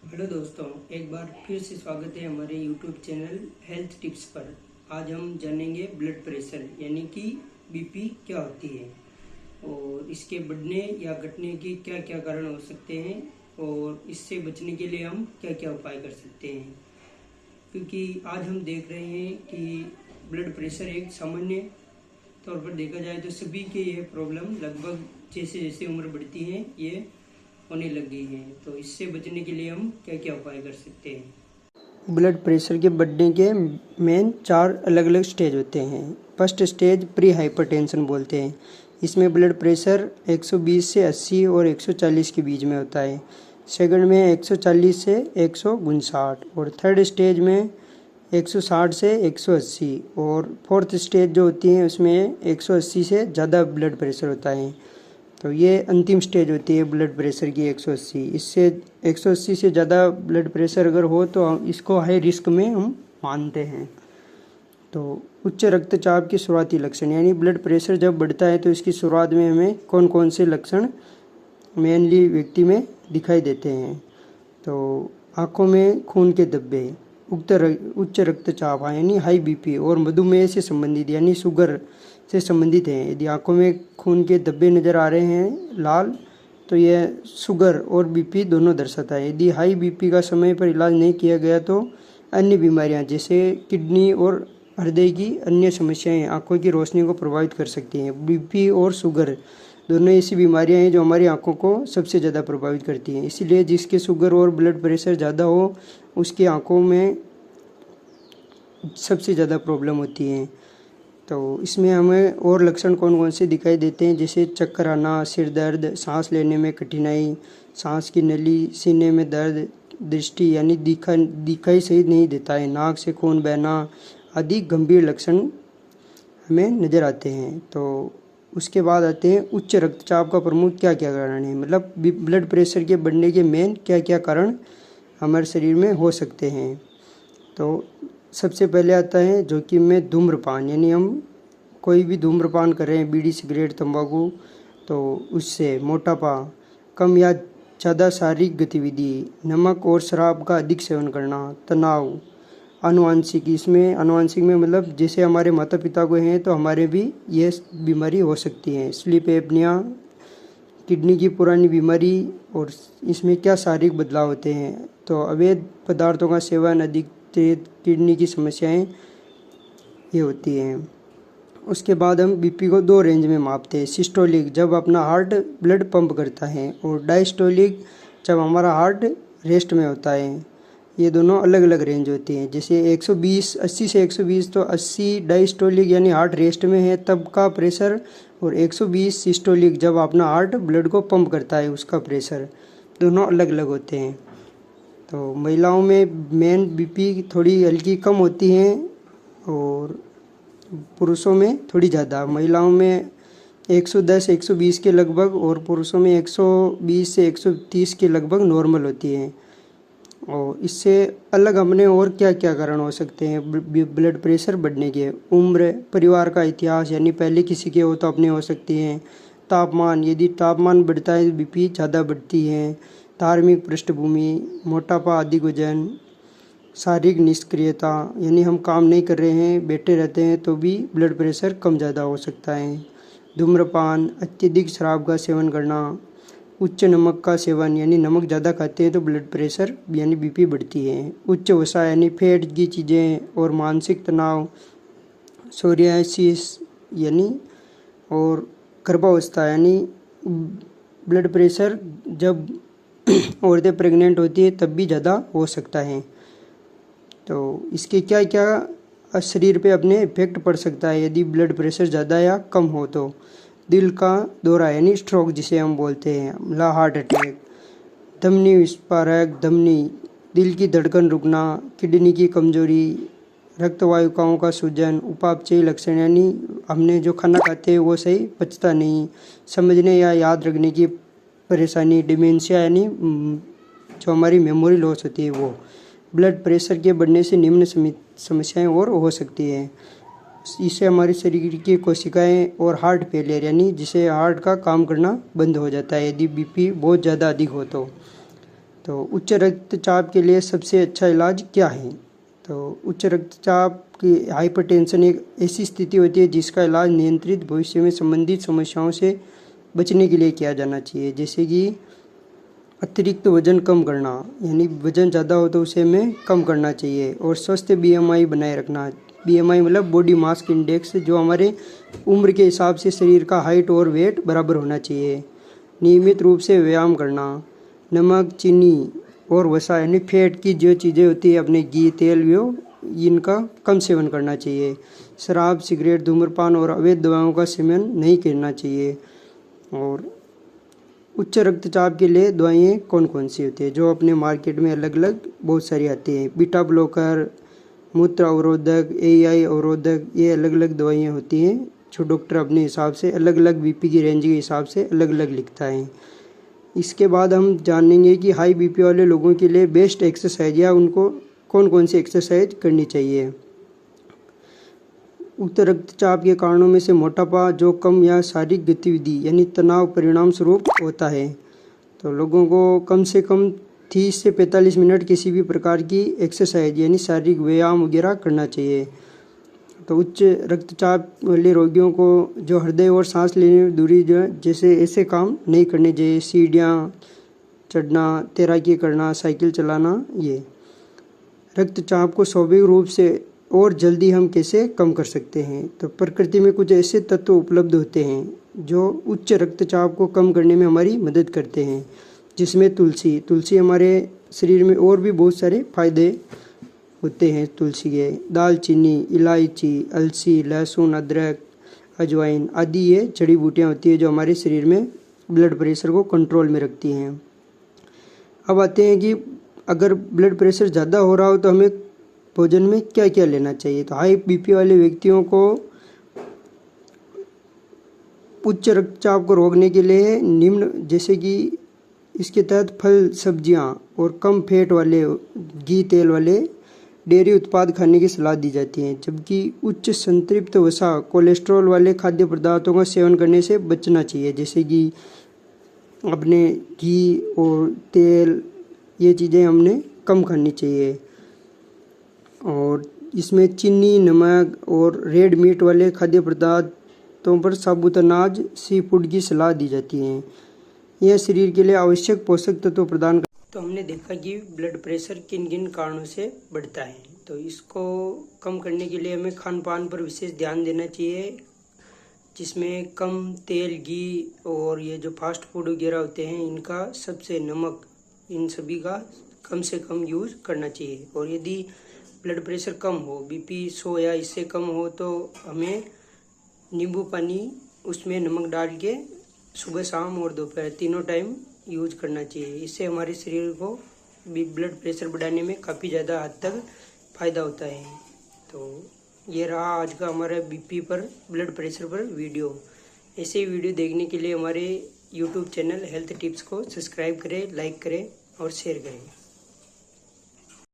Hello दोस्तों, एक बार फिर से स्वागत है हमारे यूट्यूब चैनल हेल्थ टिप्स पर। आज हम जानेंगे ब्लड प्रेशर यानी कि बीपी क्या होती है और इसके बढ़ने या घटने के क्या क्या कारण हो सकते हैं और इससे बचने के लिए हम क्या क्या उपाय कर सकते हैं। क्योंकि आज हम देख रहे हैं कि ब्लड प्रेशर एक सामान्य तौर पर देखा जाए तो सभी के ये प्रॉब्लम लगभग जैसे जैसे उम्र बढ़ती है ये होने लग गई है। तो इससे बचने के लिए हम क्या क्या उपाय कर सकते हैं। ब्लड प्रेशर के बढ़ने के मेन 4 अलग अलग स्टेज होते हैं। फर्स्ट स्टेज प्री हाइपरटेंशन बोलते हैं। इसमें ब्लड प्रेशर 120 से 80 और 140 के बीच में होता है। सेकंड में 140 से 159 और थर्ड स्टेज में 160 से 180 और फोर्थ स्टेज जो होती है उसमें 180 से ज़्यादा ब्लड प्रेशर होता है। तो ये अंतिम स्टेज होती है ब्लड प्रेशर की 180। इससे 180 से ज़्यादा ब्लड प्रेशर अगर हो तो इसको हाई रिस्क में हम मानते हैं। तो उच्च रक्तचाप की शुरुआती लक्षण यानी ब्लड प्रेशर जब बढ़ता है तो इसकी शुरुआत में हमें कौन कौन से लक्षण मेनली व्यक्ति में दिखाई देते हैं। तो आँखों में खून के धब्बे, उच्च रक्तचाप यानी हाई बीपी और मधुमेह से संबंधित यानी शुगर से संबंधित हैं। यदि आंखों में खून के धब्बे नज़र आ रहे हैं लाल तो यह शुगर और बीपी दोनों दर्शाता है। यदि हाई बीपी का समय पर इलाज नहीं किया गया तो अन्य बीमारियां जैसे किडनी और हृदय की अन्य समस्याएं आंखों की रोशनी को प्रभावित कर सकती हैं। बीपी और शुगर दोनों ऐसी बीमारियां हैं जो हमारी आंखों को सबसे ज़्यादा प्रभावित करती हैं। इसीलिए जिसके शुगर और ब्लड प्रेशर ज़्यादा हो उसकी आंखों में सबसे ज़्यादा प्रॉब्लम होती है। तो इसमें हमें और लक्षण कौन कौन से दिखाई देते हैं जैसे चक्कर आना, सिर दर्द, सांस लेने में कठिनाई, सांस की नली, सीने में दर्द, दृष्टि यानी दिखाई सही नहीं देता है, नाक से खून बहना आदि गंभीर लक्षण हमें नज़र आते हैं। तो उसके बाद आते हैं उच्च रक्तचाप का प्रमुख क्या क्या कारण है, मतलब ब्लड प्रेशर के बढ़ने के मेन क्या क्या कारण हमारे शरीर में हो सकते हैं। तो सबसे पहले आता है जोखिम में धूम्रपान यानी हम कोई भी धूम्रपान कर रहे हैं, बीड़ी, सिगरेट, तंबाकू, तो उससे मोटापा, कम या ज़्यादा शारीरिक गतिविधि, नमक और शराब का अधिक सेवन करना, तनाव, आनुवंशिक, इसमें आनुवंशिक में मतलब जैसे हमारे माता पिता को हैं तो हमारे भी ये बीमारी हो सकती है, स्लीप एपनिया, किडनी की पुरानी बीमारी। और इसमें क्या शारीरिक बदलाव होते हैं तो अवैध पदार्थों का सेवन, अधिक किडनी की समस्याएं ये होती हैं। उसके बाद हम बीपी को 2 रेंज में मापते हैं। सिस्टोलिक जब अपना हार्ट ब्लड पंप करता है और डायस्टोलिक जब हमारा हार्ट रेस्ट में होता है। ये दोनों अलग अलग रेंज होती हैं। जैसे 120 80 से 120 तो 80 डायस्टोलिक यानी हार्ट रेस्ट में है तब का प्रेशर, और 120 सिस्टोलिक जब अपना हार्ट ब्लड को पंप करता है उसका प्रेशर, दोनों अलग अलग होते हैं। तो महिलाओं में मेन बीपी थोड़ी हल्की कम होती हैं और पुरुषों में थोड़ी ज़्यादा। महिलाओं में 110 120 के लगभग और पुरुषों में 120 से 130 के लगभग नॉर्मल होती हैं। और इससे अलग हमने और क्या क्या कारण हो सकते हैं ब्लड प्रेशर बढ़ने के। उम्र, परिवार का इतिहास यानी पहले किसी के हो तो अपने हो सकती हैं। तापमान, यदि तापमान बढ़ता है तो बीपी ज़्यादा बढ़ती है। धार्मिक पृष्ठभूमि, मोटापा, अधिक वजन, शारीरिक निष्क्रियता यानी हम काम नहीं कर रहे हैं, बैठे रहते हैं तो भी ब्लड प्रेशर कम ज़्यादा हो सकता है। धूम्रपान, अत्यधिक शराब का सेवन करना, उच्च नमक का सेवन यानी नमक ज़्यादा खाते हैं तो ब्लड प्रेशर यानी बीपी बढ़ती है। उच्च वसा यानी फैट की चीज़ें और मानसिक तनाव, सोरियासिस यानी और गर्भावस्था यानी ब्लड प्रेशर जब औरतें प्रेग्नेंट होती है तब भी ज़्यादा हो सकता है। तो इसके क्या क्या शरीर पे अपने इफेक्ट पड़ सकता है यदि ब्लड प्रेशर ज़्यादा या कम हो तो। दिल का दौरा यानी स्ट्रोक जिसे हम बोलते हैं, मतलब हार्ट अटैक, धमनी विस्फारक, धमनी, दिल की धड़कन रुकना, किडनी की कमजोरी, रक्तवाहिकाओं का सूजन, उपापचयी लक्षण यानी हमने जो खाना खाते हैं वो सही पचता नहीं, समझने या याद रखने की परेशानी, डिमेंशिया यानी जो हमारी मेमोरी लॉस होती है वो। ब्लड प्रेशर के बढ़ने से निम्न समस्याएं और हो सकती हैं। इससे हमारे शरीर की कोशिकाएं और हार्ट फेलियर यानी जिसे हार्ट का काम करना बंद हो जाता है यदि बीपी बहुत ज़्यादा अधिक हो तो। तो उच्च रक्तचाप के लिए सबसे अच्छा इलाज क्या है? तो उच्च रक्तचाप की हाइपरटेंशन एक ऐसी स्थिति होती है जिसका इलाज नियंत्रित भविष्य में संबंधित समस्याओं से बचने के लिए किया जाना चाहिए, जैसे कि अतिरिक्त वजन कम करना, यानी वजन ज़्यादा हो तो उसे हमें कम करना चाहिए, और स्वस्थ BMI बनाए रखना। BMI मतलब बॉडी मास इंडेक्स, जो हमारे उम्र के हिसाब से शरीर का हाइट और वेट बराबर होना चाहिए। नियमित रूप से व्यायाम करना। नमक, चीनी और वसा यानी फैट की जो चीज़ें होती है, अपने घी, तेल, इनका कम सेवन करना चाहिए। शराब, सिगरेट, धूम्रपान और अवैध दवाओं का सेवन नहीं करना चाहिए। और उच्च रक्तचाप के लिए दवाएं कौन कौन सी होती है, जो अपने मार्केट में अलग अलग बहुत सारी आती हैं। बीटा ब्लॉकर, मूत्र अवरोधक, AI अवरोधक, ये अलग अलग दवाइयाँ होती हैं जो डॉक्टर अपने हिसाब से अलग अलग BP की रेंज के हिसाब से अलग अलग लिखता है। इसके बाद हम जानेंगे कि हाई BP वाले लोगों के लिए बेस्ट एक्सरसाइज या उनको कौन कौन सी एक्सरसाइज करनी चाहिए। उच्च रक्तचाप के कारणों में से मोटापा, जो कम या शारीरिक गतिविधि यानी तनाव परिणाम स्वरूप होता है। तो लोगों को कम से कम 30 से 45 मिनट किसी भी प्रकार की एक्सरसाइज यानी शारीरिक व्यायाम वगैरह करना चाहिए। तो उच्च रक्तचाप वाले रोगियों को जो हृदय और सांस लेने में दूरी जो है, जैसे ऐसे काम नहीं करने चाहिए। सीढ़ियाँ चढ़ना, तैराकी करना, साइकिल चलाना। ये रक्तचाप को स्वाभाविक रूप से और जल्दी हम कैसे कम कर सकते हैं? तो प्रकृति में कुछ ऐसे तत्व उपलब्ध होते हैं जो उच्च रक्तचाप को कम करने में हमारी मदद करते हैं, जिसमें तुलसी हमारे शरीर में और भी बहुत सारे फायदे होते हैं तुलसी के। दालचीनी, इलायची, अलसी, लहसुन, अदरक, अजवाइन आदि ये जड़ी बूटियाँ होती हैं जो हमारे शरीर में ब्लड प्रेशर को कंट्रोल में रखती हैं। अब आते हैं कि अगर ब्लड प्रेशर ज़्यादा हो रहा हो तो हमें भोजन में क्या क्या लेना चाहिए। तो हाई BP वाले व्यक्तियों को उच्च रक्तचाप को रोकने के लिए निम्न, जैसे कि इसके तहत फल, सब्जियां और कम फैट वाले, घी, तेल वाले डेयरी उत्पाद खाने की सलाह दी जाती है। जबकि उच्च संतृप्त वसा, कोलेस्ट्रॉल वाले खाद्य पदार्थों का सेवन करने से बचना चाहिए, जैसे कि अपने घी और तेल, ये चीज़ें हमने कम खानी चाहिए। और इसमें चीनी, नमक और रेड मीट वाले खाद्य पदार्थों पर साबुत अनाज, सी फूड की सलाह दी जाती है। यह शरीर के लिए आवश्यक पोषक तत्व प्रदान करता है। तो हमने देखा कि ब्लड प्रेशर किन किन कारणों से बढ़ता है। तो इसको कम करने के लिए हमें खान पान पर विशेष ध्यान देना चाहिए, जिसमें कम तेल, घी और ये जो फास्ट फूड वगैरह होते हैं इनका, सबसे नमक, इन सभी का कम से कम यूज़ करना चाहिए। और यदि ब्लड प्रेशर कम हो, BP 100 या इससे कम हो, तो हमें नींबू पानी, उसमें नमक डाल के सुबह, शाम और दोपहर तीनों टाइम यूज करना चाहिए। इससे हमारे शरीर को भी ब्लड प्रेशर बढ़ाने में काफ़ी ज़्यादा हद तक फ़ायदा होता है। तो ये रहा आज का हमारा BP पर, ब्लड प्रेशर पर वीडियो। ऐसे ही वीडियो देखने के लिए हमारे YouTube चैनल हेल्थ टिप्स को सब्सक्राइब करें, लाइक करें और शेयर करें।